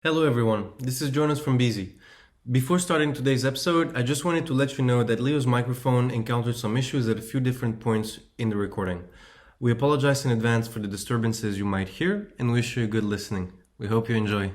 Hello everyone, this is Jonas from Beazy. Before starting today's episode, I just wanted to let you know that Leo's microphone encountered some issues at a few different points in the recording. We apologize in advance for the disturbances you might hear and wish you a good listening. We hope you enjoy.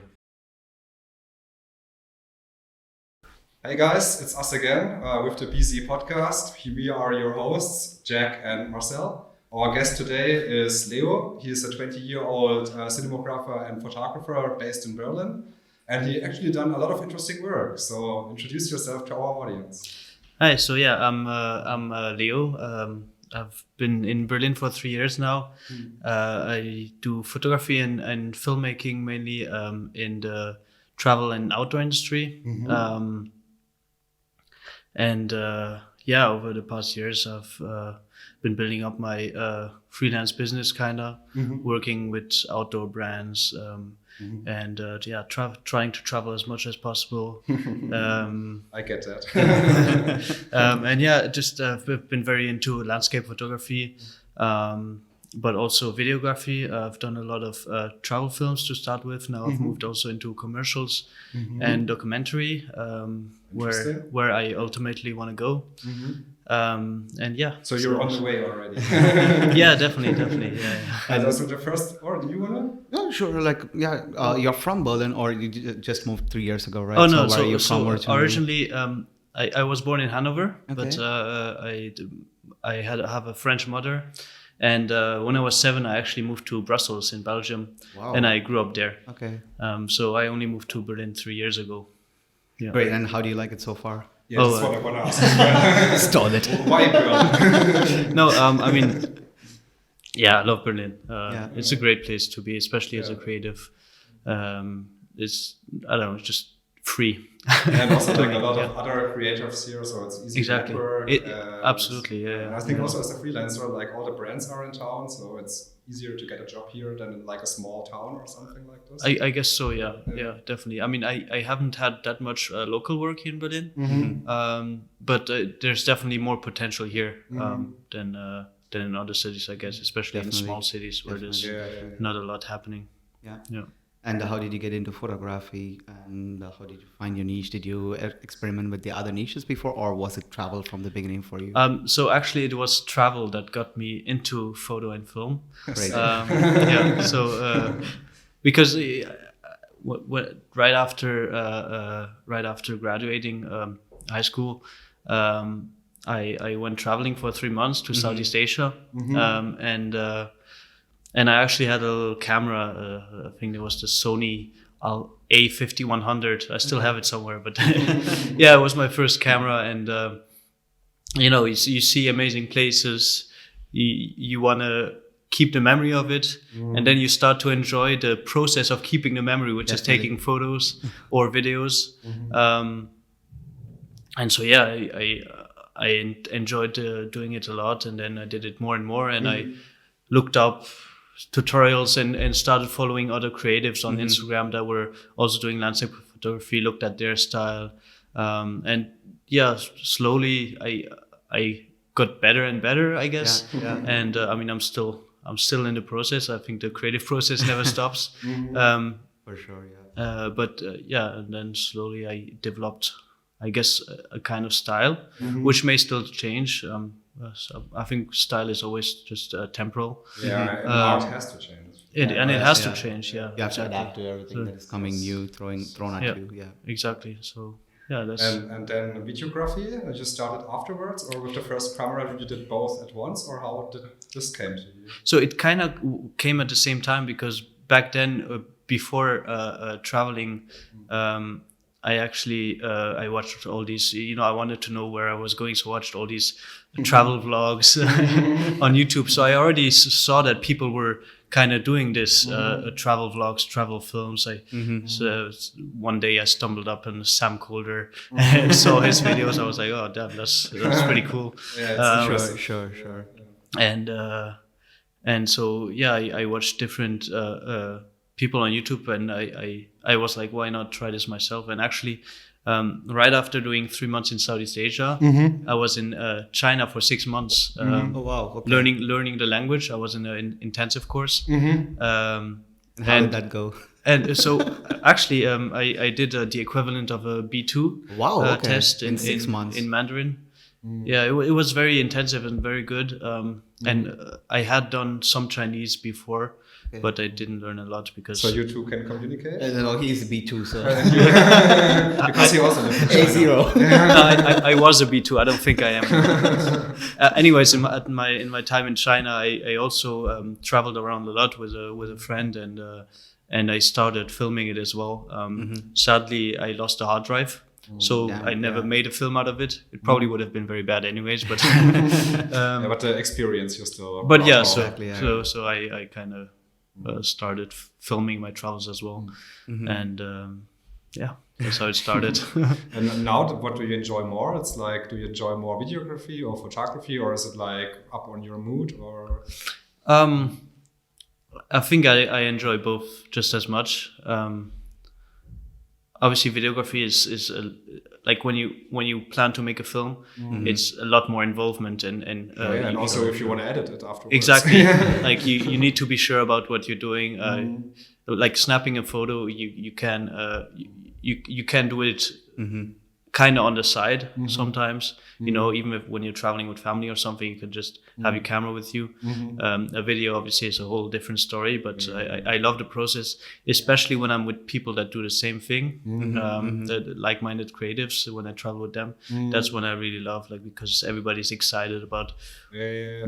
Hey guys, it's us again with the Beazy podcast. We are your hosts, Jack and Marcel. Our guest today is Leo. He is a 20-year-old cinematographer and photographer based in Berlin. And he actually done a lot of interesting work. So introduce yourself to our audience. Hi, I'm Leo. I've been in Berlin for 3 years now. I do photography and filmmaking mainly in the travel and outdoor industry. Over the past years, I've been building up my freelance business, working with outdoor brands. Trying to travel as much as possible. I get that. I've been very into landscape photography, but also videography. I've done a lot of travel films to start with. Now I've moved also into commercials and documentary, where I ultimately want to go. So you're on the way already. Yeah, definitely. Yeah. And also the first, or do you wanna? No, sure. You're from Berlin, or you just moved 3 years ago, right? Oh no, so where are you from originally, I was born in Hanover, Okay. but I have a French mother, and when I was 7, I actually moved to Brussels in Belgium, Wow. and I grew up there. Okay. So I only moved to Berlin 3 years ago. Yeah. Great. And how do you like it so far? Yeah, that's what I want to ask. Stole it. Why Berlin? No, I love Berlin. It's a Yeah. great place to be, especially as a creative. It's just free. And also like a lot of other creators here, so it's easy Exactly. to network. Absolutely, yeah. And I think also as a freelancer, like all the brands are in town, so it's easier to get a job here than in like a small town or something like this. I guess so, yeah, definitely. I mean, I haven't had that much local work here in Berlin, but there's definitely more potential here than in other cities, I guess, especially in Definitely. small cities where there's not a lot happening. Yeah. And how did you get into photography? And how did you find your niche? Did you experiment with the other niches before, or was it travel from the beginning for you? So actually, it was travel that got me into photo and film. Great. Because right after graduating high school, I went traveling for 3 months to Southeast Asia, and I actually had a little camera. I think it was the Sony A5100. I still have it somewhere, but it was my first camera. And you see amazing places. You want to keep the memory of it, and then you start to enjoy the process of keeping the memory, which is taking photos or videos. I enjoyed doing it a lot, and then I did it more and more, and I looked up tutorials and started following other creatives on Instagram that were also doing landscape photography, looked at their style, slowly I got better and better, I guess. And I'm still in the process. I think the creative process never stops. For sure, And then slowly I developed, I guess, a kind of style, which may still change. So I think style is always just temporal. And art has to change. It has to change. You have to adapt to everything that is coming new, thrown at you. Yeah. Exactly. So that's. And then videography, you just started afterwards, or with the first camera you did both at once, or how did this came to you? So it kind of came at the same time, because back then, before traveling, I actually I watched all these. I wanted to know where I was going, so I watched all these travel vlogs on YouTube. So I already saw that people were kind of doing this travel vlogs, travel films. So one day I stumbled up on Sam Calder and saw his videos. I was like, oh damn, that's pretty cool. Sure. And so I watched different people on YouTube, and I was like, why not try this myself? And actually, right after doing 3 months in Southeast Asia, I was in China for 6 months, Oh wow. Okay. learning the language. I was in an intensive course. And how did that go? And so actually, I did the equivalent of a B2 Wow, okay. test In 6 months. in Mandarin. Yeah, it was very intensive and very good. And I had done some Chinese before, but I didn't learn a lot because. So you two can communicate? No, he's a B2, so Because he also lived in China. A0. No, I was a B2. I don't think I am. Anyways, in my time in China, I also traveled around a lot with a friend, and I started filming it as well. Sadly, I lost the hard drive. So Damn, I never yeah. made a film out of it. It probably would have been very bad anyways, but Yeah, but the experience you still. but yeah, proud so of. Exactly, yeah. so I kind of started filming my travels as well, and yeah, that's how it started. And now, what do you enjoy more? It's like, do you enjoy more videography or photography, or is it like up on your mood, or? I think I enjoy both just as much. Obviously, videography is like when you plan to make a film, it's a lot more involvement and Yeah, and also if you want to edit it afterwards. exactly. Like you need to be sure about what you're doing. Like snapping a photo, you can do it kind of on the side sometimes. You know, even when you're traveling with family or something, you can just have your camera with you. A video obviously is a whole different story, but I love the process, especially when I'm with people that do the same thing, the like-minded creatives. When I travel with them, that's when I really love, like, because everybody's excited about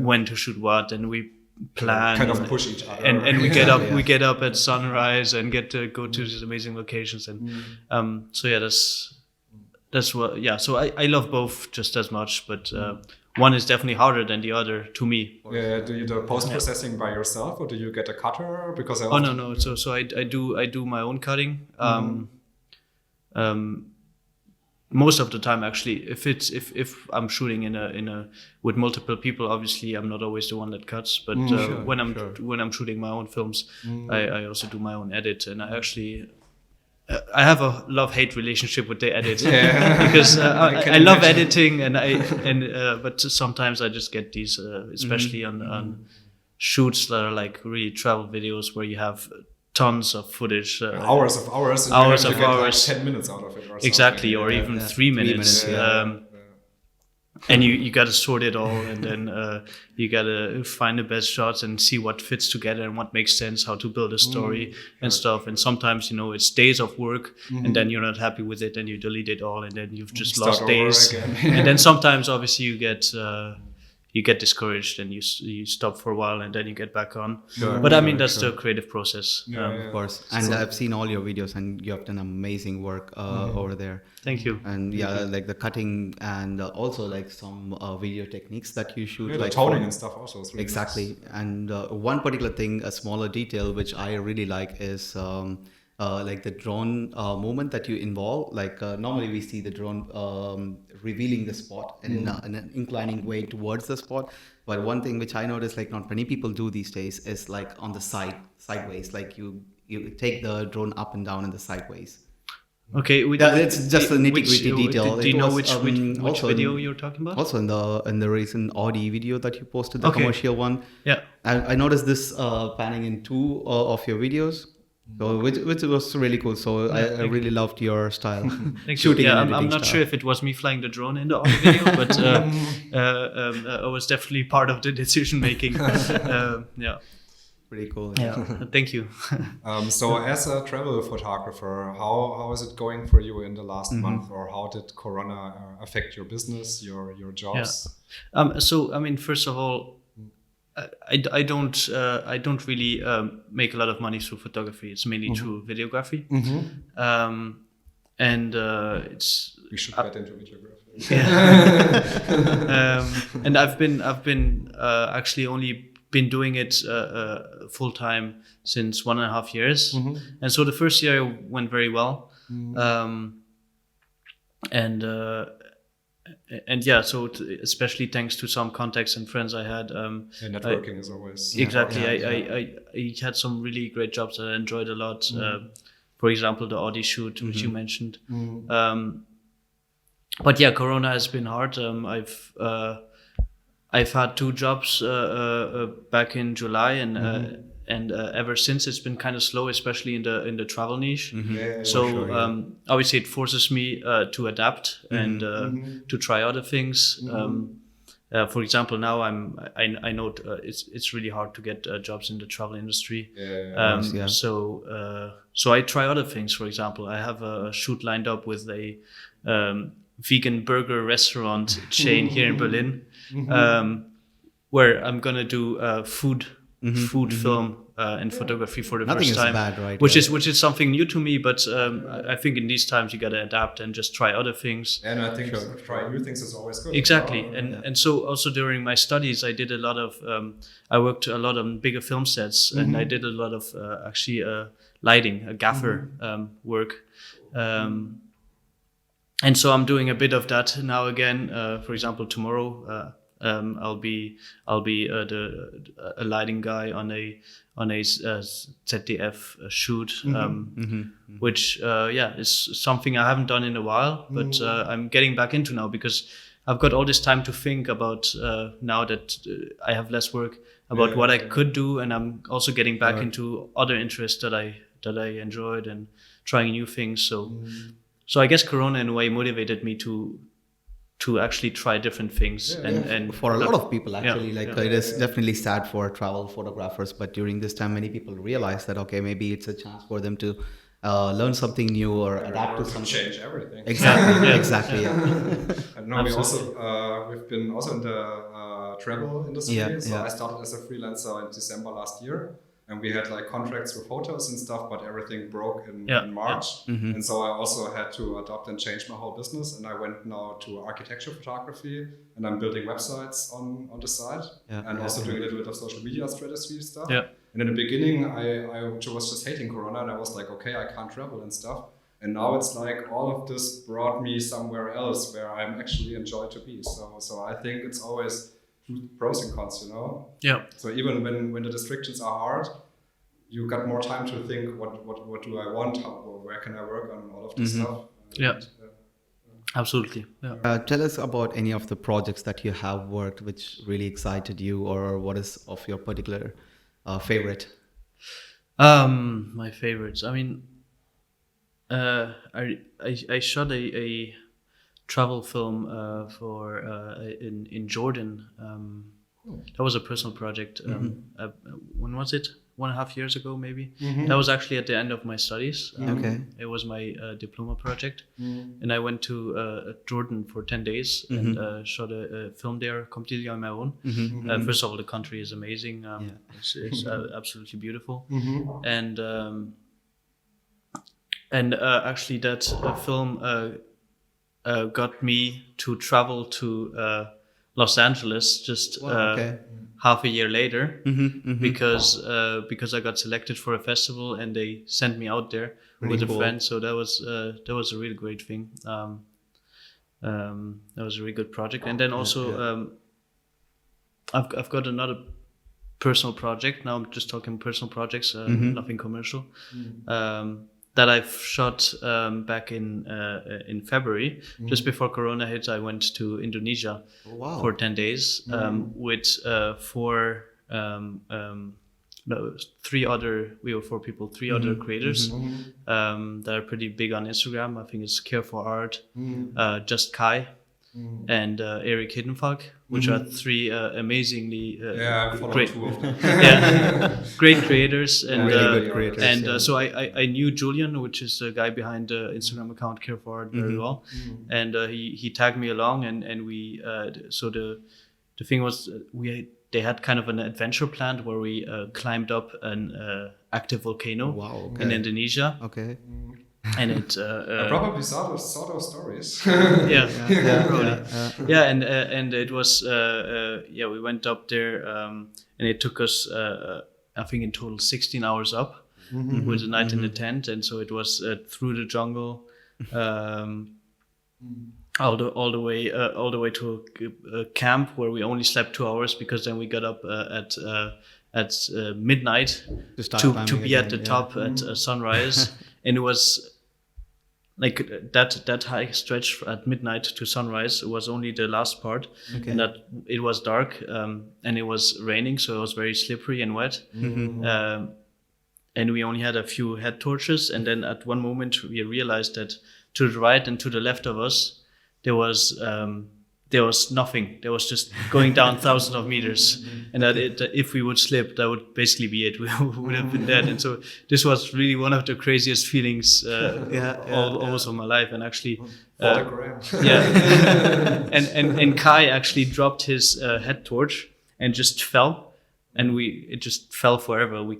when to shoot what, and we plan Kind of push each other. and we get up we get up at sunrise and get to go to these amazing locations, and so yeah, that's what, yeah, so I love both just as much, but one is definitely harder than the other to me. Yeah, do you do post-processing by yourself, or do you get a cutter? Because No, so I do my own cutting. Most of the time, actually, if I'm shooting in a with multiple people, obviously I'm not always the one that cuts, but when I'm shooting my own films, I also do my own edit, and I have a love-hate relationship with the edit because I love editing, but sometimes I just get these, especially on shoots that are like really travel videos where you have tons of footage, hours of hours, and hours you of have to get hours. Like 10 minutes out of it, or exactly, something. or even 3 minutes. And you got to sort it all, and then you got to find the best shots and see what fits together and what makes sense, how to build a story and stuff. And sometimes, it's days of work, and then you're not happy with it, and you delete it all, and then you've just Start lost over days. again. And then sometimes, obviously, you get discouraged, and you stop for a while, and then you get back on. But I mean, that's the creative process. Of course. And I've seen all your videos, and you have done amazing work over there. Thank you. And like the cutting, and also like some video techniques that you shoot, The like toning and stuff also is really exactly. nice. And one particular thing, a smaller detail which I really like is like the drone movement that you involve. Like normally we see the drone revealing the spot in an inclining way towards the spot. But one thing which I noticed, like not many people do these days, is like on the sideways. Like you take the drone up and down in the sideways. Okay, It's just a nitty-gritty detail. Do you know was, which also video you're talking about? Also in the recent Audi video that you posted, the Okay. commercial one. Yeah. I noticed this panning in two of your videos, so which was really cool. So I really loved your style. Thank you. Shooting Yeah, and I'm editing not style. sure if it was me flying the drone in the audio video, but I was definitely part of the decision making. Yeah. Pretty cool. Yeah. Thank you. So as a travel photographer, how is it going for you in the last month, or how did Corona affect your business, your jobs? So I mean, first of all, I don't really make a lot of money through photography. It's mainly through videography, and it's. We should get into videography. And I've been actually only been doing it full time since 1.5 years, and so the first year went very well, and yeah, so especially thanks to some contacts and friends I had. Networking is always Exactly. I had some really great jobs that I enjoyed a lot. For example, the Audi shoot, which you mentioned. But yeah, Corona has been hard. I've had 2 jobs back in July, ever since it's been kind of slow, especially in the travel niche. So sure, yeah. obviously it forces me to adapt and to try other things. For example, now I know it's really hard to get jobs in the travel industry. Yeah. So I try other things. For example, I have a shoot lined up with a vegan burger restaurant chain here in Berlin, where I'm gonna do food film and photography for the Nothing first is time, bad, right? which Yeah. is something new to me. But I think in these times you gotta adapt and just try other things. And I think trying new things is always good. Exactly, you know? and so also during my studies, I did a lot of I worked a lot on bigger film sets, and I did a lot of lighting, gaffer work, and so I'm doing a bit of that now again. For example, tomorrow I'll be a lighting guy on a ZDF shoot, which is something I haven't done in a while, but I'm getting back into now because I've got all this time to think about now that I have less work about what I could do, and I'm also getting back into other interests that I enjoyed and trying new things. So I guess Corona in a way motivated me to actually try different things. And For a lot of people, actually, it is Yeah. definitely sad for travel photographers. But during this time, many people realize that, okay, maybe it's a chance for them to learn something new or adapt to To something. change everything. Exactly, exactly. Yeah. And now we've been also in the travel industry. Yeah, So yeah. I started as a freelancer in December last year, and we had like contracts with hotels and stuff, but everything broke in March. And so I also had to adopt and change my whole business. And I went now to architecture photography, and I'm building websites on the side, and also doing a little bit of social media strategy stuff. Yeah. And in the beginning, I was just hating Corona, and I was like, okay, I can't travel and stuff. And now it's like all of this brought me somewhere else where I'm actually enjoy to be. So I think it's always pros and cons, you know. Yeah. So even when the restrictions are hard, you got more time to think what do I want, where can I work on all of this stuff. Yeah. Absolutely. Yeah. Tell us about any of the projects that you have worked which really excited you, or what is of your particular favorite? My favorites. I mean, I shot a travel film for in Jordan. That was a personal project. When was it? 1.5 years ago, maybe. That was actually at the end of my studies. Okay. It was my diploma project, and I went to Jordan for 10 days and shot a film there completely on my own. First of all, the country is amazing. It's absolutely beautiful, and actually that film got me to travel to Los Angeles just half a year later because I got selected for a festival and they sent me out there with a friend. So that was a really great thing. That was a really good project. And then also I've got another personal project. Now I'm just talking personal projects, nothing commercial. That I've shot back in February, just before Corona hit. I went to Indonesia for 10 days with we were 4 people, 3 other creators that are pretty big on Instagram. I think it's Care for Art, Just Kai, and Eric Hiddenfalk, which are 3 amazingly great, great creators and really good creators. And so I knew Julian, which is the guy behind the Instagram account Care for Art, very well, and he tagged me along, and we so the thing was they had kind of an adventure planned where we climbed up an active volcano in Indonesia. Okay. And it I probably saw those stories. Probably. And it was we went up there and it took us I think in total 16 hours up with a night in the tent, and so it was through the jungle all the way to a camp where we only slept 2 hours because then we got up at midnight to be at the top at sunrise. And it was like that hike stretch at midnight to sunrise was only the last part, and that it was dark, and it was raining, so it was very slippery and wet. And we only had a few head torches, and then at one moment we realized that to the right and to the left of us there was nothing. There was just going down thousands of meters, and that if we would slip, that would basically be it. We would have been dead. And so this was really one of the craziest feelings almost of my life. And actually, and Kai actually dropped his head torch and just fell, and it just fell forever. We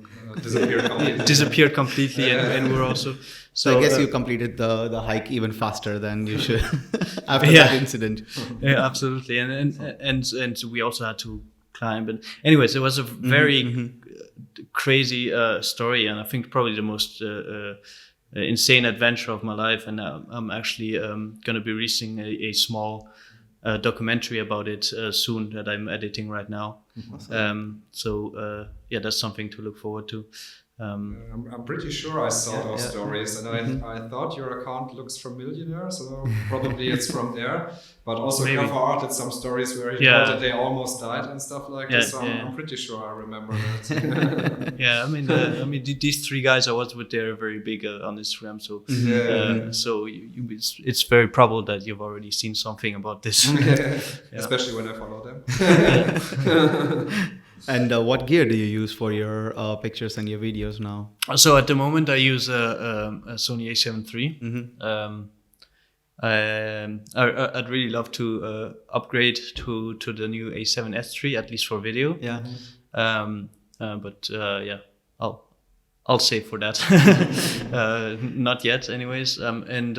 disappeared completely, and we're also. So I guess you completed the hike even faster than you should after that incident. Yeah, absolutely. And we also had to climb. But anyways, it was a very crazy story, and I think probably the most insane adventure of my life. And I'm actually going to be releasing a small documentary about it soon that I'm editing right now. Awesome. Yeah, that's something to look forward to. I'm pretty sure I saw those stories, and I thought your account looks familiar, so probably it's from there. But also cover arted some stories where he thought that they almost died and stuff like this. So I'm pretty sure I remember that. Yeah, I mean, these three guys I was with, they're very big on Instagram, so so it's very probable that you've already seen something about this. Especially when I follow them. And what gear do you use for your pictures and your videos now? So at the moment I use a Sony A7 III. I'd really love to upgrade to the new A7S III, at least for video. Yeah. But I'll save for that. Not yet, anyways. And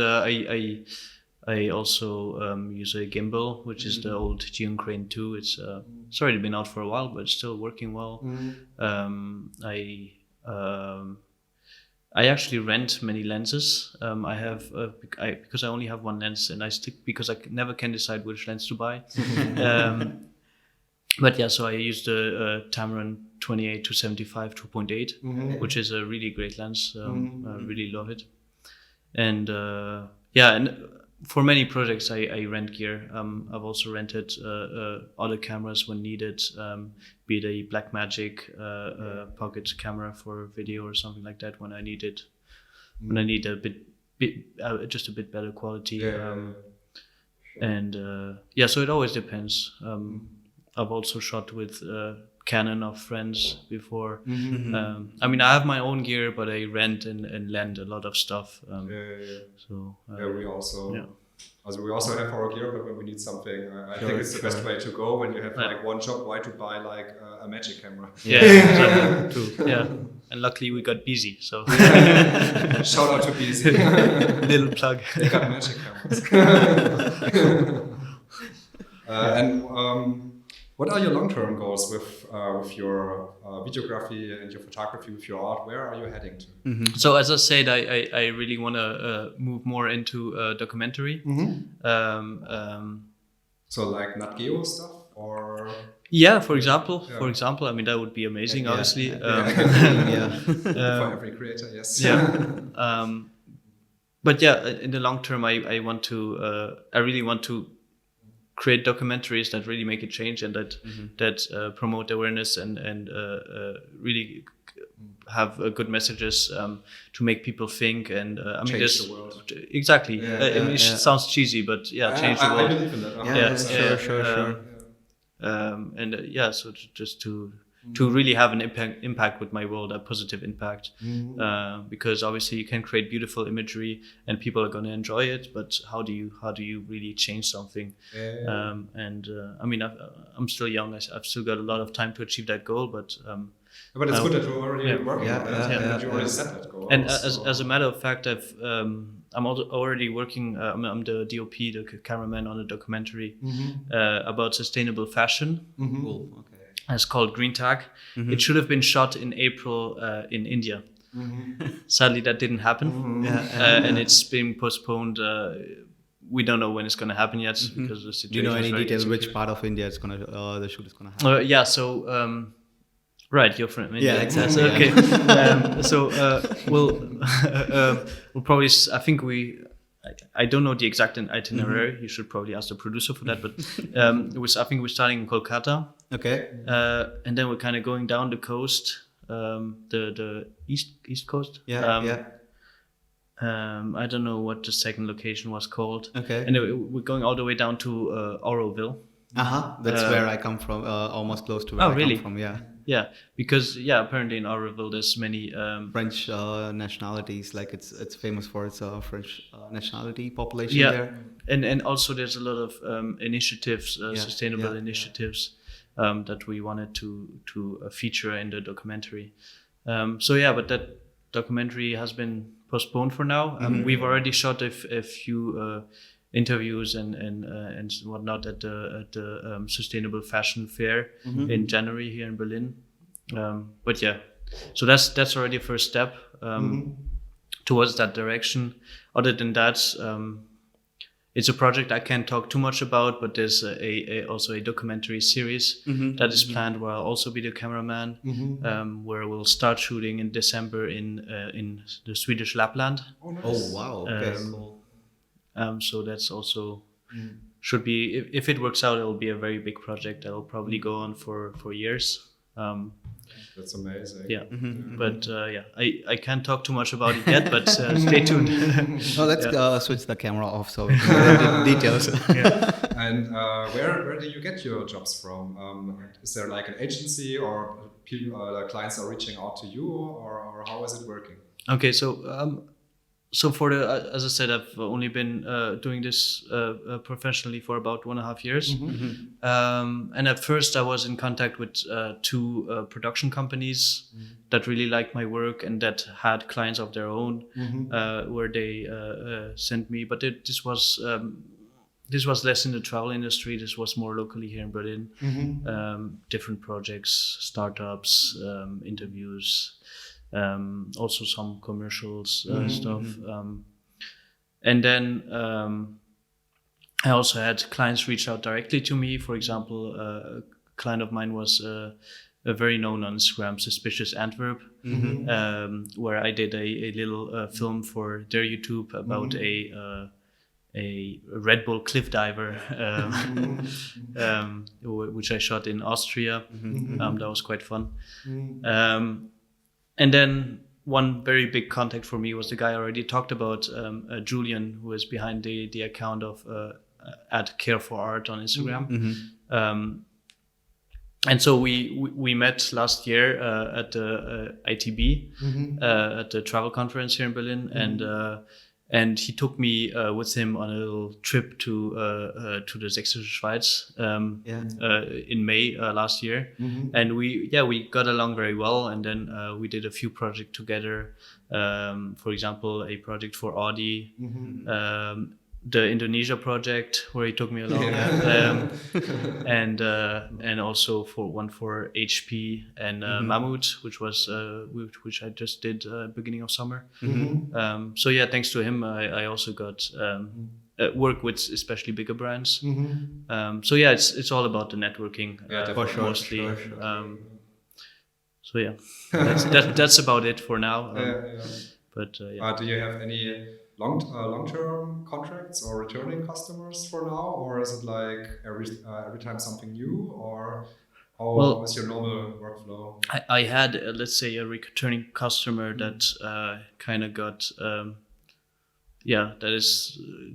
I also use a gimbal, which is the old Geon Crane 2. It's already been out for a while, but it's still working well. I actually rent many lenses. I have because I only have one lens, and I stick because I never can decide which lens to buy. But yeah, so I use the Tamron 28-75 2.8, which is a really great lens. I really love it. And and for many projects, I rent gear. I've also rented other cameras when needed, be it a Blackmagic pocket camera for video or something like that when I need it. When I need a just a bit better quality. And so it always depends. I've also shot with Canon of friends before. I mean, I have my own gear, but I rent and lend a lot of stuff. So we also. Also, we also have our gear, but when we need something, I think it's the best way to go when you have like one job. Why to buy like a Magic camera? Yeah, exactly. True. Yeah, and luckily we got Beazy. So shout out to Beazy. Little plug. They got Magic cameras. What are your long-term goals with your videography and your photography, with your art? Where are you heading to? So as I said, I really want to move more into documentary. So like Nat Geo stuff, or for example, I mean that would be amazing, obviously. For every creator, yes. But in the long term, I really want to create documentaries that really make a change and that promote awareness and really have good messages to make people think and I mean change the world. Exactly. I mean, it sounds cheesy, but change the world. I believe in that. Sure. And so just to really have an impact with my world, a positive impact, because obviously you can create beautiful imagery and people are going to enjoy it, but how do you really change something? I mean, I'm still young. I've still got a lot of time to achieve that goal, but it's good that you're already working on that, and you already set that goal. And as a matter of fact, I'm already working. I'm the DOP, the cameraman on a documentary about sustainable fashion. Cool. Okay. It's called Green Tag. It should have been shot in April in India. Sadly, that didn't happen, and it's been postponed. We don't know when it's going to happen yet because the situation. Do you know any details which part of India the shoot is going to happen? So right, you're from India. Yeah, exactly. Okay. So we'll probably. I think I don't know the exact itinerary. You should probably ask the producer for that. But I think we're starting in Kolkata. Okay. And then we're kind of going down the coast, the east coast. Yeah. I don't know what the second location was called. Okay. And we're going all the way down to Auroville. That's where I come from. Almost close to where I really? come from. Yeah. Yeah, because apparently in Auroville there's many French nationalities. Like it's famous for its French nationality population yeah, there. and also there's a lot of initiatives, sustainable initiatives that we wanted to feature in the documentary. But that documentary has been postponed for now. We've already shot a few interviews and whatnot at the Sustainable Fashion Fair in January here in Berlin. So that's already a first step towards that direction. Other than that, it's a project I can't talk too much about, but there's also a documentary series that is planned where I'll also be the cameraman, where we'll start shooting in December in the Swedish Lapland. Oh, nice. Oh wow. Okay. Cool. So that's also should be, if it works out, it'll be a very big project that'll probably go on for years. That's amazing. Yeah, but I can't talk too much about it yet, but stay tuned. No, let's switch the camera off so we can get the details. And where do you get your jobs from? Is there like an agency, or people, clients are reaching out to you, or how is it working? Okay, so for as I said, I've only been doing this professionally for about 1.5 years. And at first I was in contact with two production companies that really liked my work and that had clients of their own, where they sent me. But this was less in the travel industry. This was more locally here in Berlin. Different projects, startups, interviews. Also some commercials stuff, and then I also had clients reach out directly to me. For example, a client of mine was a very known on Instagram, Suspicious Antwerp, where I did a little film for their YouTube about a Red Bull cliff diver, which I shot in Austria. That was quite fun. And then one very big contact for me was the guy I already talked about, Julian, who is behind the account of at Care for Art on Instagram. And so we met last year at the ITB, at the travel conference here in Berlin, and he took me with him on a little trip to the Sächsische Schweiz in May last year, and we got along very well. And then we did a few projects together. For example, a project for Audi, the Indonesia project where he took me along, and also for one for HP and Mammut, which I just did beginning of summer. So thanks to him, I also got work with especially bigger brands. So it's all about the networking, for sure, mostly. Sure. So that's about it for now. But do you have any long-term contracts or returning customers for now, or is it like every time something new, or how is your normal workflow? I had let's say a returning customer that kind of got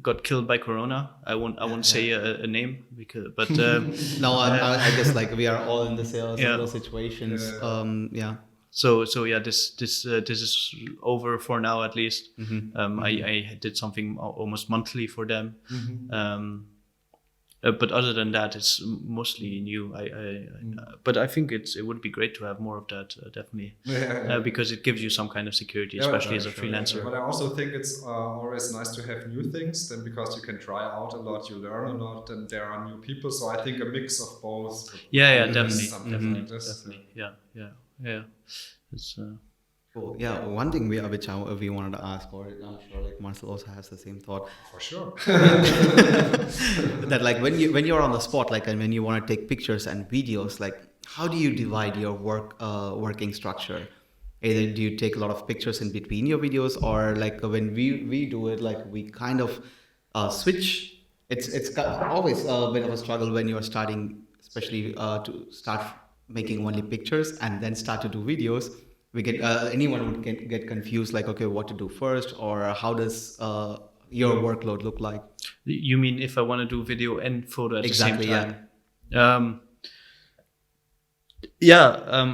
got killed by Corona. I won't say a name but no, I guess like we are all in the sales in those situations. So this is over for now at least. I did something almost monthly for them. But other than that, it's mostly new. But I think it would be great to have more of that, definitely, because it gives you some kind of security, especially as a freelancer. But I also think it's always nice to have new things, then because you can try out a lot, you learn a lot, and there are new people. So I think a mix of both. Definitely. Yeah. It's cool. Yeah, one thing we wanted to ask, or I'm sure like Marcel also has the same thought. For sure. That like when you're on the spot, like, and when you want to take pictures and videos, like how do you divide your working structure? Either do you take a lot of pictures in between your videos, or like when we do it, like we kind of switch. Always a bit of a struggle when you're starting, especially to start making only pictures and then start to do videos. We get anyone would get confused, like, okay, what to do first, or how does your workload look like? You mean if I want to do video and photo at Exactly, the same time?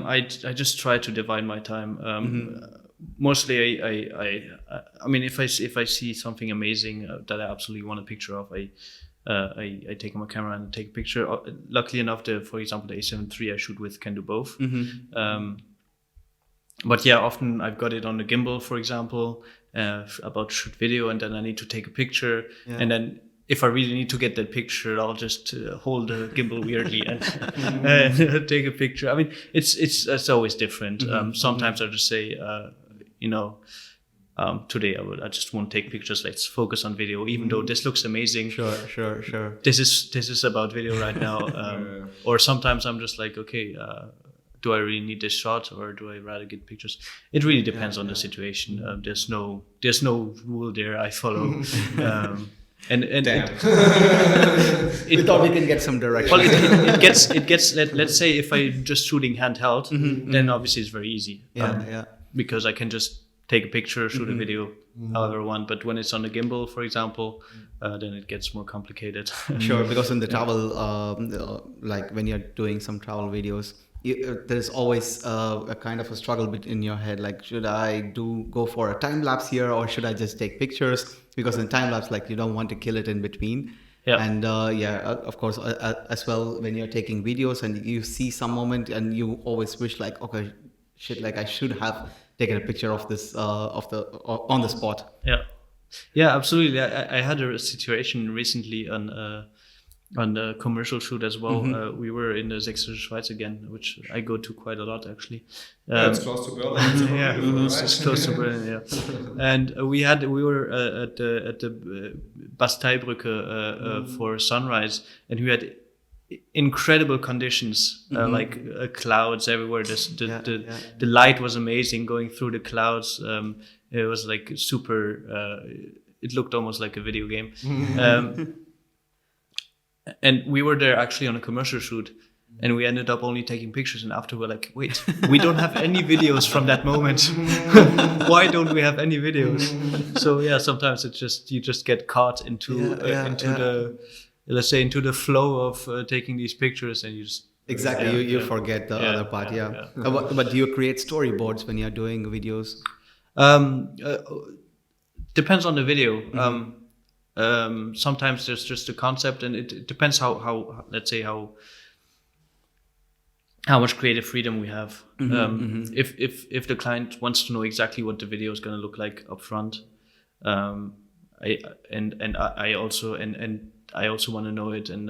I just try to divide my time. Mostly, I mean, if I see something amazing that I absolutely want a picture of, I take my camera and take a picture. Luckily enough, for example, the A7 III I shoot with can do both. But yeah, often I've got it on the gimbal, for example, about to shoot video, and then I need to take a picture, and then if I really need to get that picture, I'll just hold the gimbal weirdly and take a picture. I mean, it's always different. Sometimes I just say, today I just won't take pictures. Let's focus on video, even though this looks amazing. Sure. This is about video right now. Or sometimes I'm just like, okay, do I really need this shot, or do I rather get pictures? It really depends on the situation. There's no rule there I follow. And we thought we can get some direction. Well, it gets. Let's say if I'm just shooting handheld, then obviously it's very easy. Because I can just take a picture, shoot a video, however I want. But when it's on the gimbal, for example, then it gets more complicated. Sure, because in the travel, like when you're doing some travel videos, there's always a kind of a struggle in your head, like, should I go for a time lapse here, or should I just take pictures? Because in time lapse, like, you don't want to kill it in between. And of course, as well, when you're taking videos and you see some moment and you always wish, like, okay, shit, like I should have taken a picture of this on the spot. Yeah, absolutely. I had a situation recently on the commercial shoot as well. We were in the Sächsische Schweiz again, which I go to quite a lot actually. It's close to Berlin. It's close to Berlin. Yeah, and we were at the Basteibrücke for sunrise, and we had incredible conditions, like clouds everywhere. The light was amazing going through the clouds. It was like super. It looked almost like a video game. And we were there actually on a commercial shoot, and we ended up only taking pictures. And after we're like, wait, we don't have any videos from that moment. Why don't we have any videos? So yeah, sometimes you just get caught into the, let's say, into the flow of taking these pictures, and you just you forget the other part. But do you create storyboards when you're doing videos? Depends on the video. Sometimes there's just a concept, and it depends how let's say how much creative freedom we have. If the client wants to know exactly what the video is going to look like up front, I also want to know it, and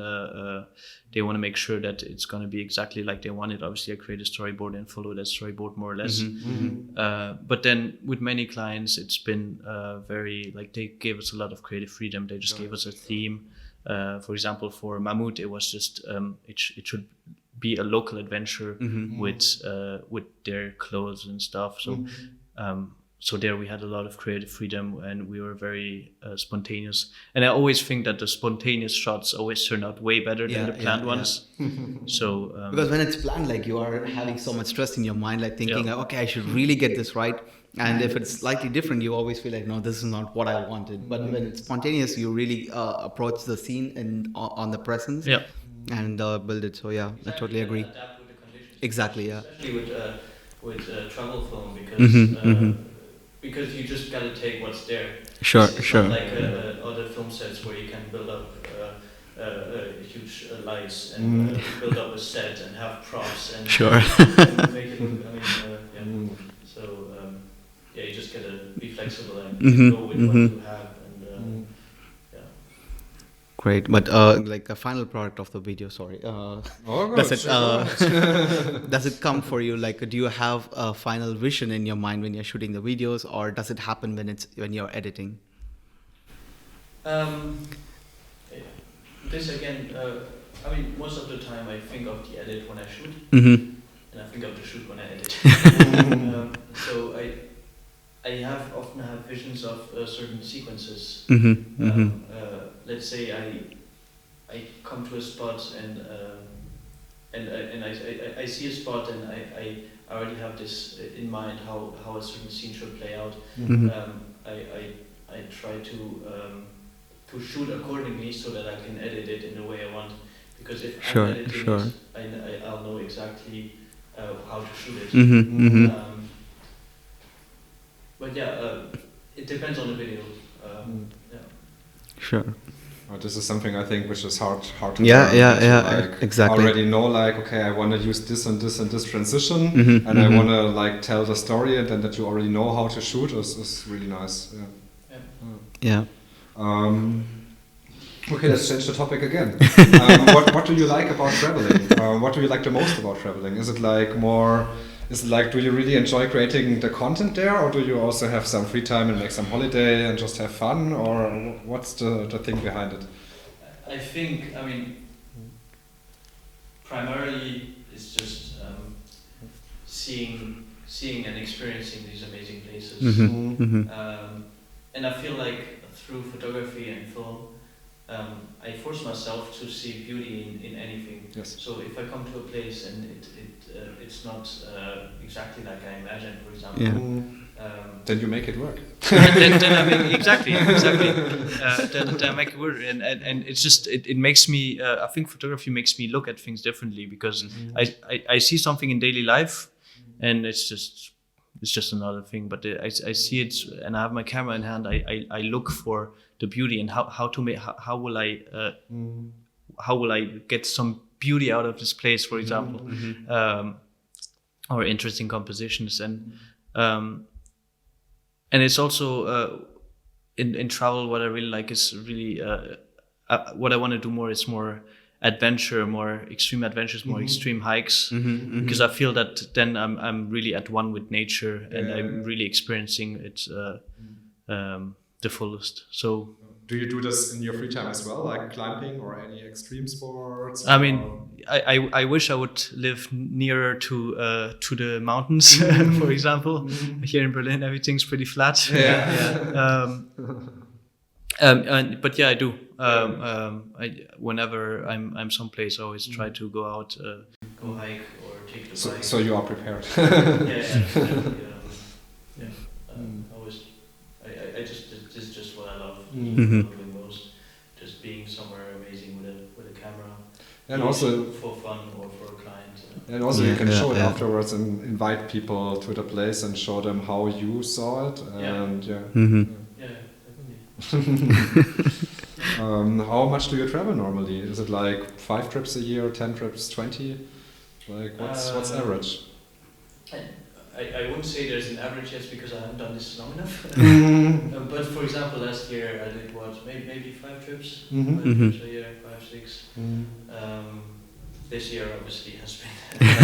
they want to make sure that it's going to be exactly like they want it. Obviously, I create a storyboard and follow that storyboard more or less. But then with many clients, it's been very, like, they gave us a lot of creative freedom. They just gave us a theme. For example, for Mammut, it was just it should be a local adventure with their clothes and stuff. So. So there we had a lot of creative freedom, and we were very spontaneous. And I always think that the spontaneous shots always turn out way better than the planned ones. So because when it's planned, like, you are having so much stress in your mind, like thinking, okay, I should really get this right. And if it's slightly different, you always feel like, no, this is not what I wanted. But when it's spontaneous, you really approach the scene and on the presence and build it. So yeah, I totally agree. Adapt with the conditions. Exactly, yeah. Especially with travel film, because because you just gotta take what's there. Sure. Not like other film sets where you can build up huge lights and build up a set and have props and and make it look. I mean, so you just gotta be flexible and go with what you have. And Great, but like a final product of the video, sorry. Does it come for you? Like, do you have a final vision in your mind when you're shooting the videos, or does it happen when you're editing? This again, I mean, most of the time I think of the edit when I shoot, and I think of the shoot when I edit. so I have often have visions of certain sequences. Let's say I come to a spot and I see a spot and I already have this in mind how a certain scene should play out. I try to shoot accordingly so that I can edit it in the way I want. Because if I'm editing it, I'll know exactly how to shoot it. But yeah, it depends on the video. Yeah. Sure. This is something I think which is hard to Yeah, learn. like, exactly. Already know like, okay, I want to use this and this and this transition, and I want to like tell the story, and then that you already know how to shoot is really nice. Yeah. Okay, let's change the topic again. What do you like about traveling? What do you like the most about traveling? Is it like do you really enjoy creating the content there, or do you also have some free time and make some holiday and just have fun, or what's the thing behind it? I think, I mean, primarily it's just seeing and experiencing these amazing places. And I feel like through photography and film, I force myself to see beauty in anything. Yes. So if I come to a place and it's not exactly like I imagined, for example, then you make it work. then I make exactly. Then I make it work, and it's just it makes me. I think photography makes me look at things differently because I see something in daily life, and it's just another thing. But I see it, and I have my camera in hand. I look for the beauty and how will I get some beauty out of this place, for example, or interesting compositions, and it's also in travel. What I really like is really what I want to do more is more adventure, more extreme adventures, more extreme hikes, because I feel that then I'm really at one with nature and I'm really experiencing it the fullest. So. Do you do this in your free time as well, like climbing or any extreme sports? I mean, I wish I would live nearer to the mountains, for example. Here in Berlin, everything's pretty flat. But yeah, I do. Whenever I'm someplace, I always try to go out, go hike or take the bike. So you are prepared. This is just what I love doing most. Just being somewhere amazing with a camera. And also for fun or for a client. And also you can show it afterwards and invite people to the place and show them how you saw it. And how much do you travel normally? Is it like 5 trips a year, 10 trips, 20? Like what's average? I wouldn't say there's an average yet because I haven't done this long enough. But for example, last year I did maybe 5 trips, 5 trips a year, 5, 6. This year obviously has been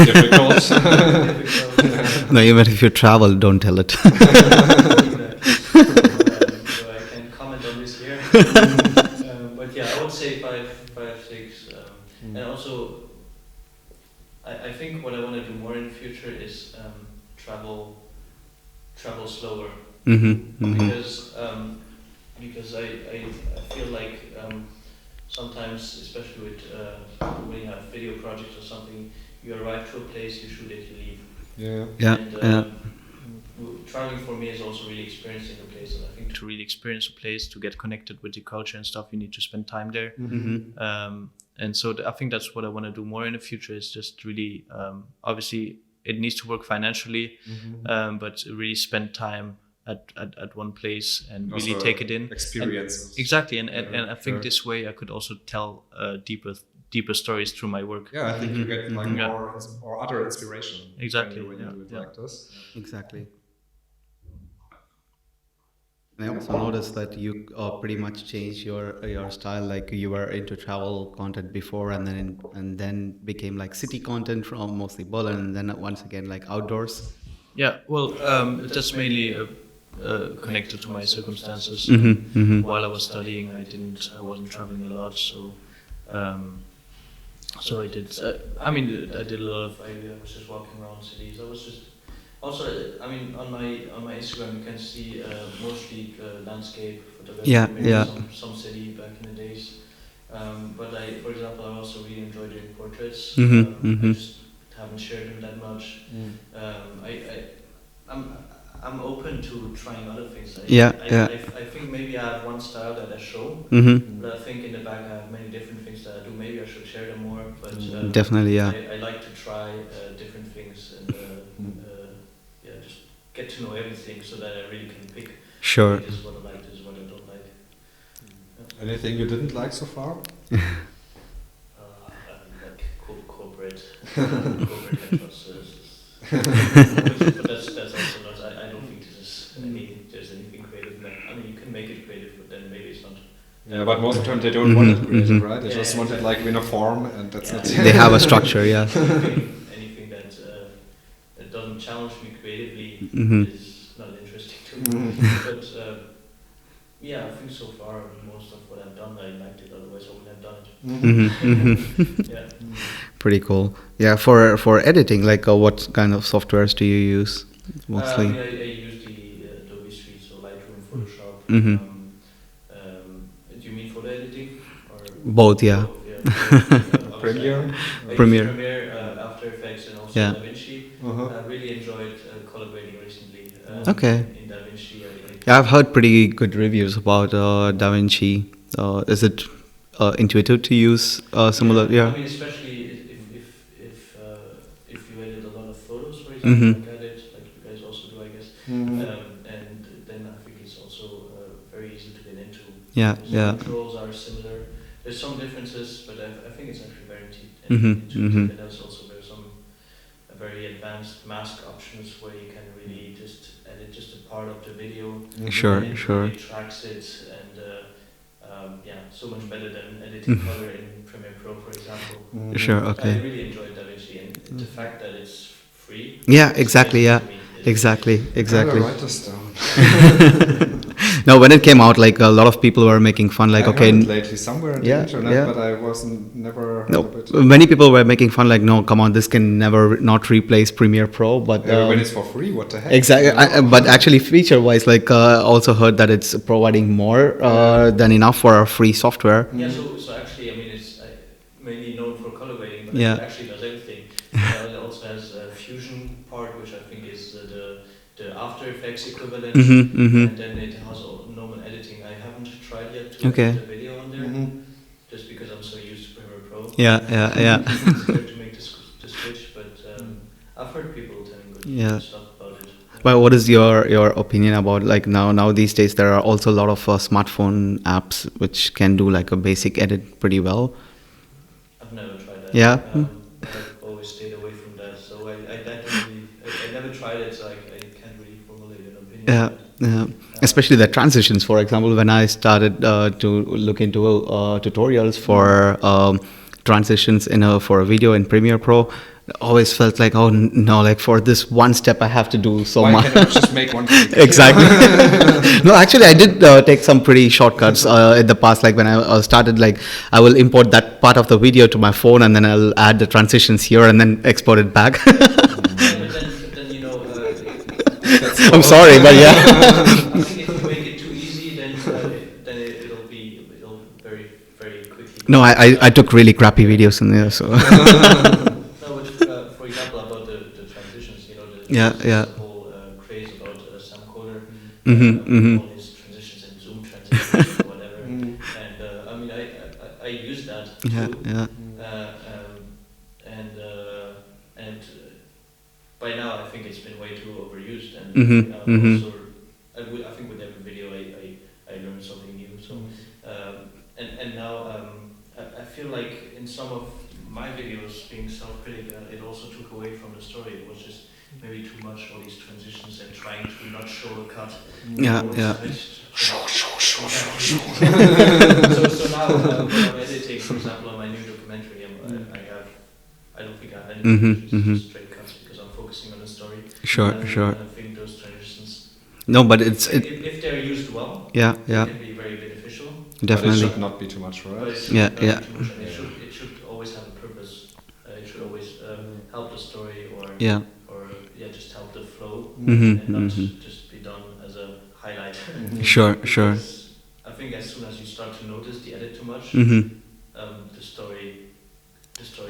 difficult. No, even if you travel, don't tell it. So I can comment on this year. But yeah, I would say 5, 6. And also, I think what I want to do more in the future is travel slower. Because I feel like sometimes, especially with when you have video projects or something, you arrive to a place, you shoot it, you leave. And traveling for me is also really experiencing a place, and I think to really experience a place, to get connected with the culture and stuff, you need to spend time there. And so I think that's what I want to do more in the future, is just really, obviously it needs to work financially, but really spend time at one place and also really take it in. Experiences. Exactly, and I think this way I could also tell deeper stories through my work. Yeah, I think you get like more or other inspiration. Exactly. When you do it like this. Exactly. I also noticed that you pretty much changed your style. Like you were into travel content before, and then became like city content from mostly Berlin, and then once again like outdoors. Yeah, well, that's mainly connected to my circumstances. While I was studying, I wasn't traveling a lot, so I did. I did a lot of. I was just walking around cities. I Also, I mean, on my Instagram, you can see mostly landscape photography, Yeah, maybe yeah. some city back in the days. But for example, I also really enjoy doing portraits. I just haven't shared them that much. I'm I'm open to trying other things. Yeah, yeah. I think maybe I have one style that I show, but I think in the back I have many different things that I do. Maybe I should share them more. But Definitely, yeah. I like to try different things and yeah, just get to know everything so that I really can pick. Sure. Okay, this is what I like. This is what I don't like. Anything you didn't like so far? Like corporate headshots. But that's also not. I don't think there's anything creative in that. I mean, you can make it creative, but then maybe it's not. Yeah, but most of the time they don't want it creative, right? They just want it like in a form, and that's not. They have a structure, yeah. Anything that doesn't challenge me creatively is not interesting to me. But yeah, I think so far most of what I've done I liked it. Otherwise, I wouldn't have done it. Yeah. Pretty cool. Yeah, for editing, like what kind of softwares do you use mostly? I use the Adobe Suite, so Lightroom, Photoshop. Do you mean photo editing? Or Both, yeah. Premiere? Premiere. Premiere, After Effects, and also Yeah. DaVinci. I really enjoyed collaborating recently. Okay. In DaVinci, Yeah, I've heard pretty good reviews about DaVinci. Is it intuitive to use similar? Yeah. I mean, especially if you edit a lot of photos, for example, like I did, like you guys also do, I guess. And then I think it's also very easy to get into. Yeah, So yeah. controls are similar. There's some differences, but I think it's actually very intuitive. And there's also some very advanced mask options where you can really just edit just a part of the video. Sure, and sure. It tracks it, and yeah, so much better than editing color in Premiere Pro, for example. Sure, okay. I really enjoyed DaVinci, and the fact that it's free. Yeah, exactly, yeah. Exactly. Write this down. No, when it came out, like a lot of people were making fun, like, I okay. heard it lately somewhere on the internet, yeah. but I never heard No, of it. many people were making fun, like, no, come on, this can never not replace Premiere Pro, but When it's for free, what the heck? exactly. But actually, feature-wise, like, also heard that it's providing more than enough for a free software. Yeah, so actually, I mean, it's mainly known for color grading, but Yeah. it actually does everything. It also has a fusion part, which I think is the After Effects equivalent, and then it has normal editing. I haven't tried yet to edit the video on there, just because I'm so used to Premiere Pro. Yeah. It's hard to make the switch, but I've heard people telling good stuff about it. But what is your opinion about, like, now these days there are also a lot of smartphone apps which can do like a basic edit pretty well? I've never tried that. Yeah. I've always stayed away from that, so I never tried it, so I can't really formulate an opinion. Yeah. Especially the transitions, for example, when I started to look into tutorials for transitions for a video in Premiere Pro, I always felt like, oh no, like for this one step I have to do so Why much. can't you just make one click? Exactly. No, actually, I did take some pretty shortcuts in the past. Like when I started, like I will import that part of the video to my phone, and then I'll add the transitions here, and then export it back. But then you know, I'm sorry, but yeah. I think if you make it too easy, then it'll very very quickly. No, I took really crappy videos in there, so. No, but for example, about the transitions, you know, there's the whole craze about Samcoder, all these transitions and zoom transitions or whatever. And I mean, I use that too. And by now I think it's been way too overused, and also I think with every video I learn something new. So and now I feel like in some of my videos, being self-critical, it also took away from the story. It was just maybe too much, all these transitions and trying to not show a cut. So now when I'm editing, for example, on my new documentary, I don't think I have any just straight cuts because I'm focusing on the story. Sure. I think those transitions, No, but if they're used well, they can be very beneficial. Definitely. But it should not be too much, But right? it shouldn't be too much, and it should always have a purpose. It should always help the story or just help the flow Mhm, and not mhm. just be done as a highlight. Sure, sure. Because I think as soon as you start to notice the edit too much, Mhm. the story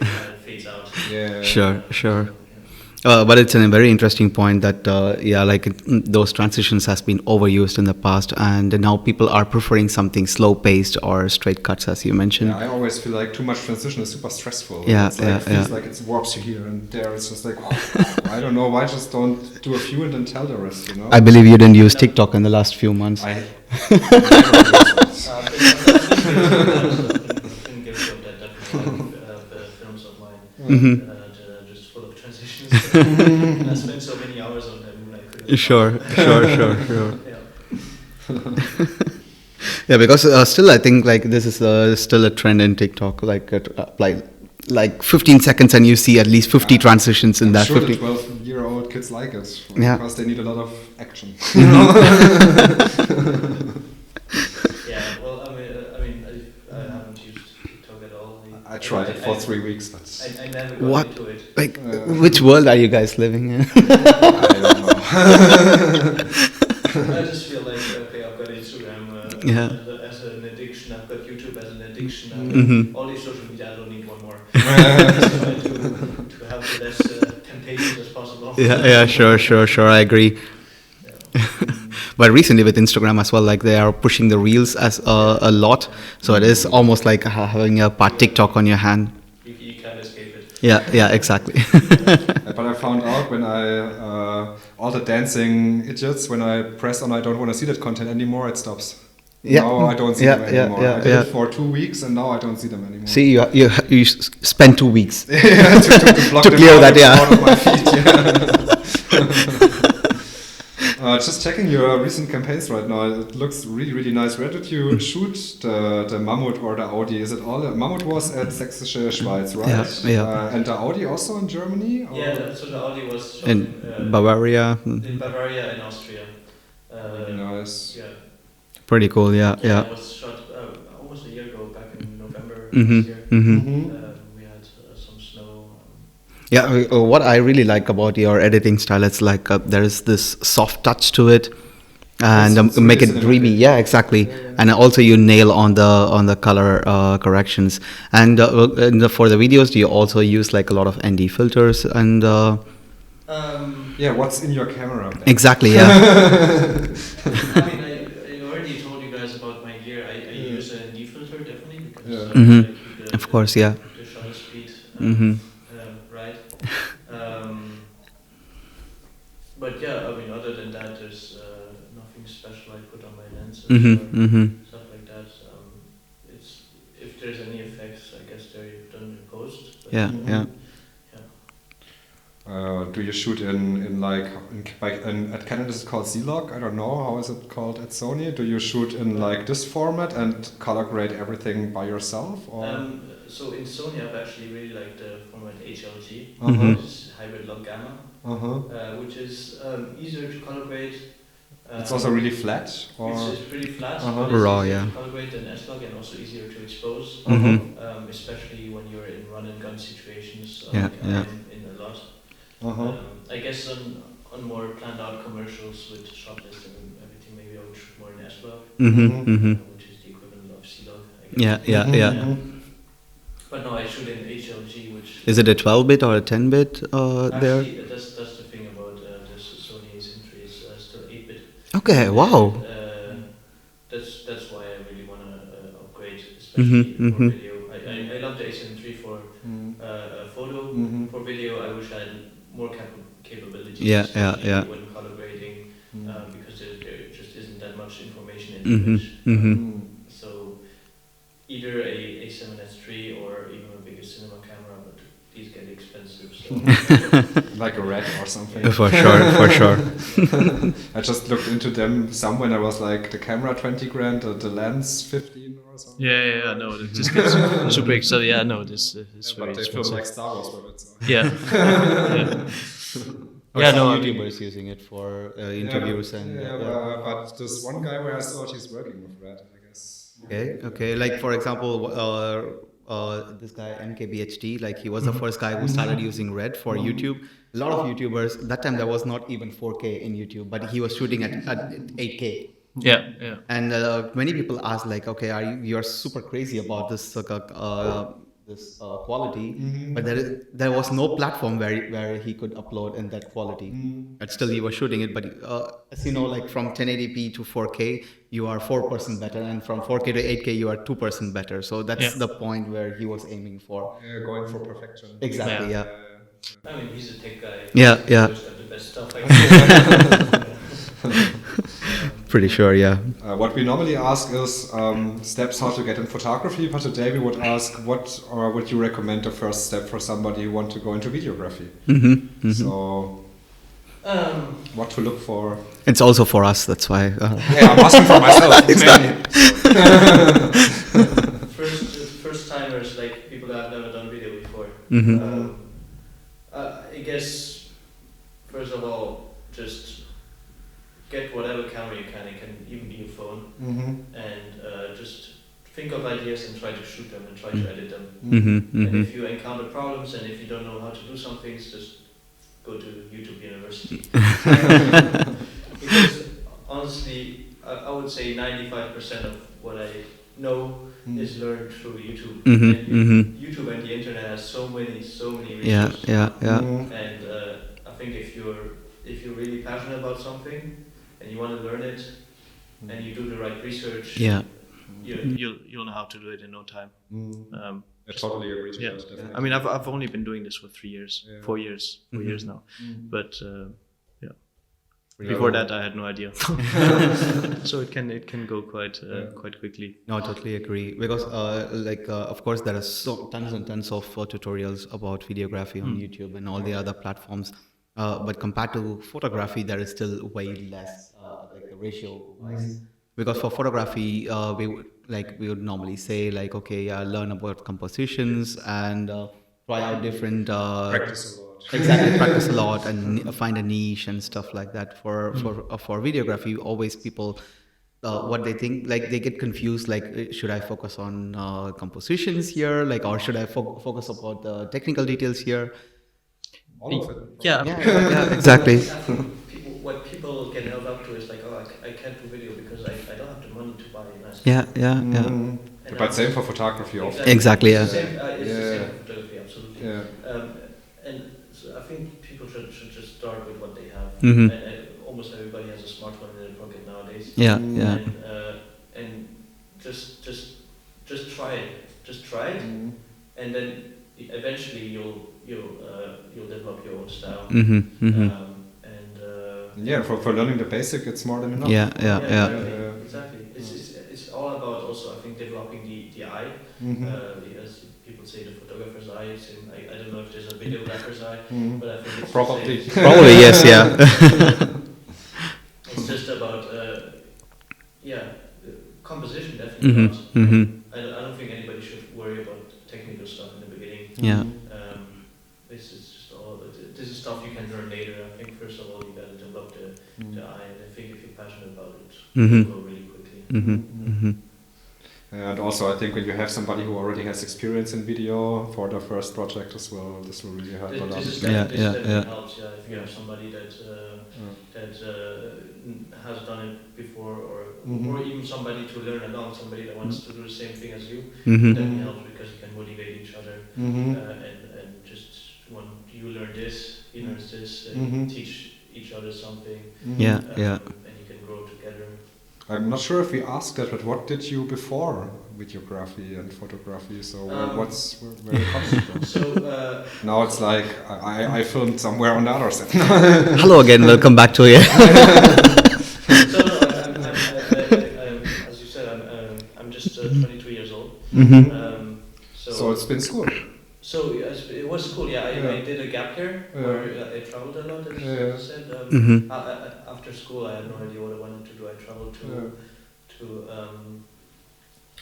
kind of fades out. Yeah. Sure, sure. So, But it's a very interesting point that those transitions has been overused in the past, and now people are preferring something slow paced or straight cuts, as you mentioned. Yeah, I always feel like too much transition is super stressful. Yeah, It's like yeah, feels yeah. like it warps you here and there. It's just like I don't know why just don't do a few and then tell the rest. You know. I believe you didn't use TikTok in the last few months. I never use it. been guilty of that definitely. The films of mine Mhm. that are just full of transitions. And I spent so many hours on them. I couldn't. Sure, sure. Yeah. Yeah, because still I think like this is still a trend in TikTok, like 15 seconds and you see at least 50 transitions in I'm that sure 50. the 12-year-old kids like it Yeah. because they need a lot of action. Yeah. Well, I mean, I haven't used TikTok at all. I tried it for 3 weeks, but I never got What? into it. Like, which world are you guys living in? I don't know. I just feel like okay, I've got Instagram Yeah. as an addiction. I've got YouTube as an addiction. Mhm. All these social media, I don't need one more. Just try to have the less temptation as possible. Yeah, sure. I agree. But recently with Instagram as well, like they are pushing the reels as a lot, so it is almost like having a part TikTok on your hand. You can't escape it. Yeah, exactly. But I found out when all the dancing idiots, when I press on I don't want to see that content anymore, it stops. Yeah. Now I don't see Yeah, them yeah, anymore. yeah, I did yeah. it for 2 weeks and now I don't see them anymore. See, you spent 2 weeks. Yeah, to block To them clear out, that, yeah. out of my feed. Yeah. Just checking your recent campaigns right now. It looks really nice. Where did you shoot the Mammut or the Audi? Is it all? The Mammut was at Sächsische Schweiz, right? Yeah. And the Audi also in Germany? Or? Yeah, so the Audi was shot In Bavaria. in Bavaria and Austria. Really nice. Yeah. Pretty cool, yeah. It was shot almost a year ago, back in November Mhm, last year. mhm. We had some snow. Yeah, what I really like about your editing style, it's like there is this soft touch to it, and It's make really it dreamy. cinematic. Yeah, exactly. And also you nail on the color corrections. And for the videos, do you also use like a lot of ND filters and? Yeah, what's in your camera? Then? Exactly. Yeah. I mean, I already told you guys about my gear. I use a ND filter definitely because Yeah. Mhm. I keep Of course, yeah. the shutter speed Mhm. right. But yeah, I mean, other than that, there's nothing special I put on my lenses Mhm. or Mhm. stuff like that. It's if there's any effects, I guess they're done in post. But Yeah. Yeah. Do you shoot at Canon is it called Z-Log? I don't know, how is it called at Sony? Do you shoot in like this format and color grade everything by yourself? Or? So in Sony, I've actually really liked the format HLG, Uh-huh. which is hybrid log gamma, Uh-huh. which is easier to color grade. It's also really flat? Or? It's pretty flat, Uh-huh. but it's Raw, easier yeah. to color grade than S-Log and also easier to expose, Mhm. especially when you're in run and gun situations. Yeah, like yeah. I'm in a lot. Uh-huh. I guess on more planned out commercials with shot list and everything, maybe I would shoot more in S-Log, Mhm. Mhm. which is the equivalent of C-Log, I guess. Yeah. But no, I shoot in HLG, which Is it a 12-bit or a 10-bit there? actually that's the thing about this Sony's entry is still 8-bit. Okay. Wow. And, that's why I really want to upgrade, especially for mhm. video. I love the A7 III for photo. Mhm. For video, I wish I had more capabilities, Yeah, especially yeah. when color grading, because there just isn't that much information in Mhm. image. Mhm. So either a A7S III or even a bigger cinema camera, but these get expensive. So Like a red or something. For sure. I just looked into them somewhere and I was like, the camera 20 grand, the lens 15 or something. yeah, no, it just gets super expensive. Yeah, no, this is Yeah, very but they film expensive. like Star Wars with it. So. Yeah. Yeah, no, I mean- YouTubers using it for interviews and. But this one guy where I saw he's working with red, I guess. Okay. Like for example, this guy MKBHD, like he was the first guy who started using Red for YouTube. A lot of YouTubers that time there was not even 4K in YouTube, but he was shooting at 8K. Yeah, yeah. And many people ask like, okay, you're super crazy about this quality, but there was no platform where he could upload in that quality. But still, he was shooting it. But as you know, like from 1080p to 4K, you are 4% better, and from 4K to 8K, you are 2% better. So that's the point where he was aiming for. Going for perfection. Exactly. Yeah. I mean, he's a tech guy. Yeah, yeah. He's got the best stuff. I guess. Pretty sure. Yeah. What we normally ask is steps how to get in photography, but today we would ask what would you recommend the first step for somebody who want to go into videography. So what to look for? It's also for us. That's why. Yeah, I'm asking for myself. First timers, like people that have never done video before. I guess first of all, just get whatever camera you can. It can even be your phone, and just think of ideas and try to shoot them and try to edit them. And if you encounter problems and if you don't know how to do some things, just go to YouTube University. Because honestly, I would say 95% of what I know is learned through YouTube. And YouTube and the internet has so many resources. And I think if you're really passionate about something and you want to learn it, and you do the right research, you'll know how to do it in no time. I totally agree with that. Yeah. I mean, I've only been doing this for 3 years, 4 years, 4 years now. But before that, I had no idea. So it can go quite quickly. No, I totally agree. Because of course, there are tons and tons of tutorials about videography on YouTube and all the other platforms. But compared to photography, there is still way less, like the ratio wise. Because for photography, we would normally say like, okay, learn about compositions and try out different. Practice a lot. Exactly, practice a lot and find a niche and stuff like that. For videography, always people. What they think, like they get confused, like should I focus on compositions here, like, or should I focus about the technical details here? All of it. Yeah, exactly. What people get held up to is like, oh, I can't do video because I don't have the money to buy a nice Yeah. But same for photography also. Exactly, yeah. It's the same for photography, absolutely. Yeah. And so I think people should just start with what they have. Mhm. And almost everybody has a smartphone in their pocket nowadays. Yeah. And just try it. Just try it, and then eventually you'll develop your own style. Yeah, for learning the basic, it's more than enough. Yeah. Exactly. It's all about also, I think, developing the eye. As people say, the photographer's eye. I don't know if there's a videographer's eye, but I think it's Probably. Probably yes. Yeah. It's just about composition, definitely. I don't think anybody should worry about technical stuff in the beginning. Yeah. This is just this is stuff you can learn later. I think first of all you gotta develop the eye, and I think if you're passionate about it, you'll go really quickly. And also, I think when you have somebody who already has experience in video for the first project as well, this will really help a lot. This definitely helps. Yeah, if you have somebody that has done it before, or even somebody to learn along, somebody that wants to do the same thing as you, definitely helps because you can motivate each other, and just when you learn this, he learns this, and teach each other something. And you can grow together. I'm not sure if we asked that, but what did you before videography and photography? So where it comes from? So now it's like I filmed somewhere on the other side. Hello again. Welcome back to you. So as you said, I'm just 22 years old. So it's been school. So it was cool. Yeah, I did a gap year where I traveled a lot. As I said, after school, I had no idea what I wanted to do. I traveled to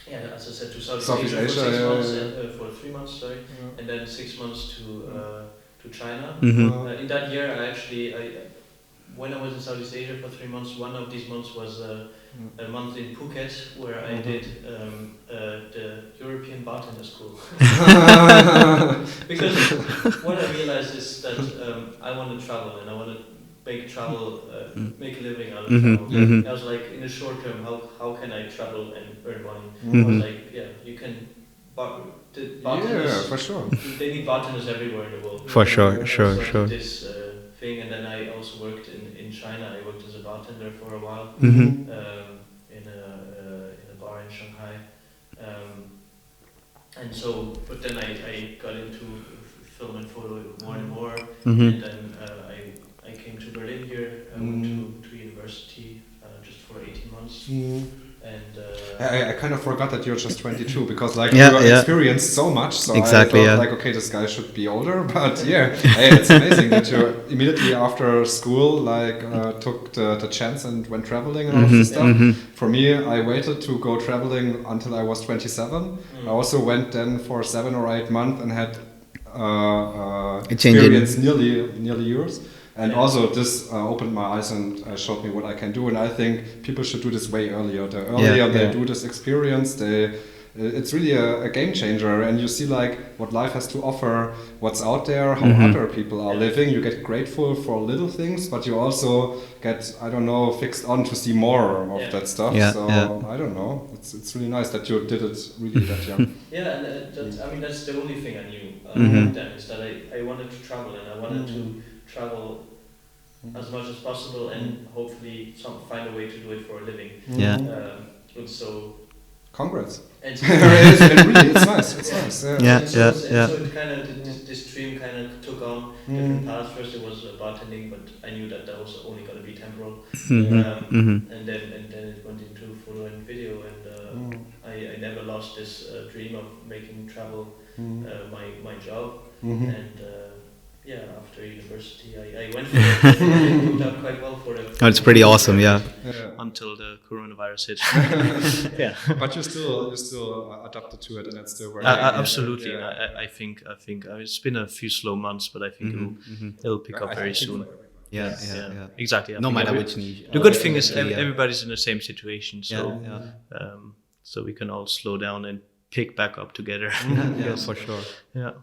as I said, to Southeast Asia for 6 months, for 3 months, sorry, and then 6 months to China. In that year, when I was in Southeast Asia for 3 months, one of these months was a month in Phuket where I did the European bar bartender school. Because what I realized is that I want to travel and I want to make travel, make a living out of travel. I was like, in the short term, how can I travel and earn money? I was like, yeah, you can. Bartenders, Yeah, for sure. They need bartenders everywhere in the world. For sure, So I sure, did sure. this thing, and then I also worked in China. I worked as a bartender for a while in a bar in Shanghai. And so, but then I got into film and photo more and more, and then I came to Berlin here. I went to university just for 18 months. And I kind of forgot that you're just 22 because like Yeah, you yeah. experienced so much. So Exactly, I thought yeah. like, okay, this guy should be older. But yeah, hey, it's amazing that you immediately after school like took the chance and went traveling and all this stuff. For me, I waited to go traveling until I was 27. I also went then for 7 or 8 months and had experience nearly years. And also this opened my eyes and showed me what I can do. And I think people should do this way earlier. The earlier they do this experience, it's really a game changer. And you see like what life has to offer, what's out there, how other people are living. You get grateful for little things, but you also get, I don't know, fixed on to see more of that stuff. I don't know. It's really nice that you did it really that young. Yeah, and I mean that's the only thing I knew back then is that I wanted to travel and I wanted to travel as much as possible and hopefully find a way to do it for a living. And so congrats. And it's nice. It's nice. So it kind of this dream kind of took on different paths. First it was bartending, but I knew that was only going to be temporal. And then it went into photo and video, and I never lost this dream of making travel my job. And after university, I went for it. It worked out quite well for it. Oh, it's pretty awesome, yeah. Until the coronavirus hit. But you still adapted to it, and it's still working. Absolutely. I think it's been a few slow months, but I think it'll pick up very soon. Yeah. Exactly. No matter which niche. The good thing is everybody's in the same situation, so so we can all slow down and pick back up together. Yeah, for sure. Yeah.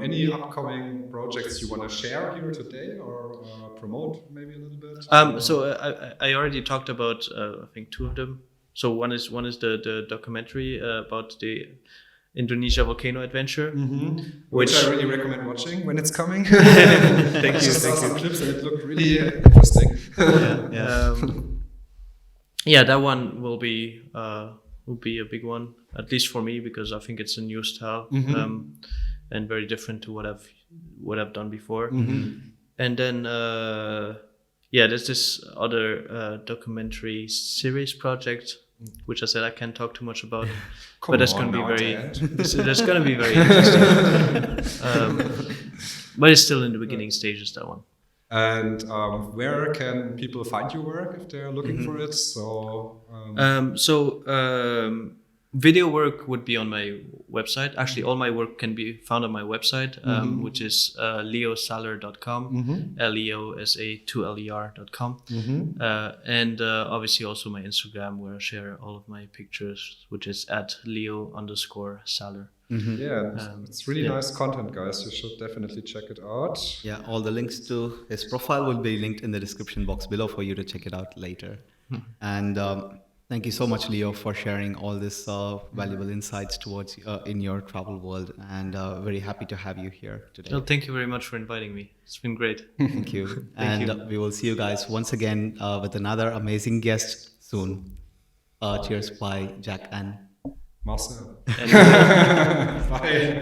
Any upcoming projects you want to share here today or promote maybe a little bit? So I already talked about I think 2 of them. So one is the documentary about the Indonesia volcano adventure, which I really recommend watching when it's coming. Thank you. I just saw some clips and it looked really interesting. That one will be a big one, at least for me, because I think it's a new style. And very different to what I've done before. And then there's this other documentary series project, which I said I can't talk too much about, but that's going to be that's going to be very interesting. But it's still in the beginning stages, that one. And where can people find your work if they're looking for it? Video work would be on my website. Actually, all my work can be found on my website, which is leosaller.com, leosa2ler.com. And obviously also my Instagram, where I share all of my pictures, which is at leo_saller. It's really nice content, guys. You should definitely check it out. Yeah, all the links to his profile will be linked in the description box below for you to check it out later. And thank you so much, Leo, for sharing all this valuable insights towards in your travel world, and very happy to have you here today. Well, thank you very much for inviting me. It's been great. Thank you. We will see you guys once again with another amazing guest soon. Cheers by Jack and Marcel. And, Bye.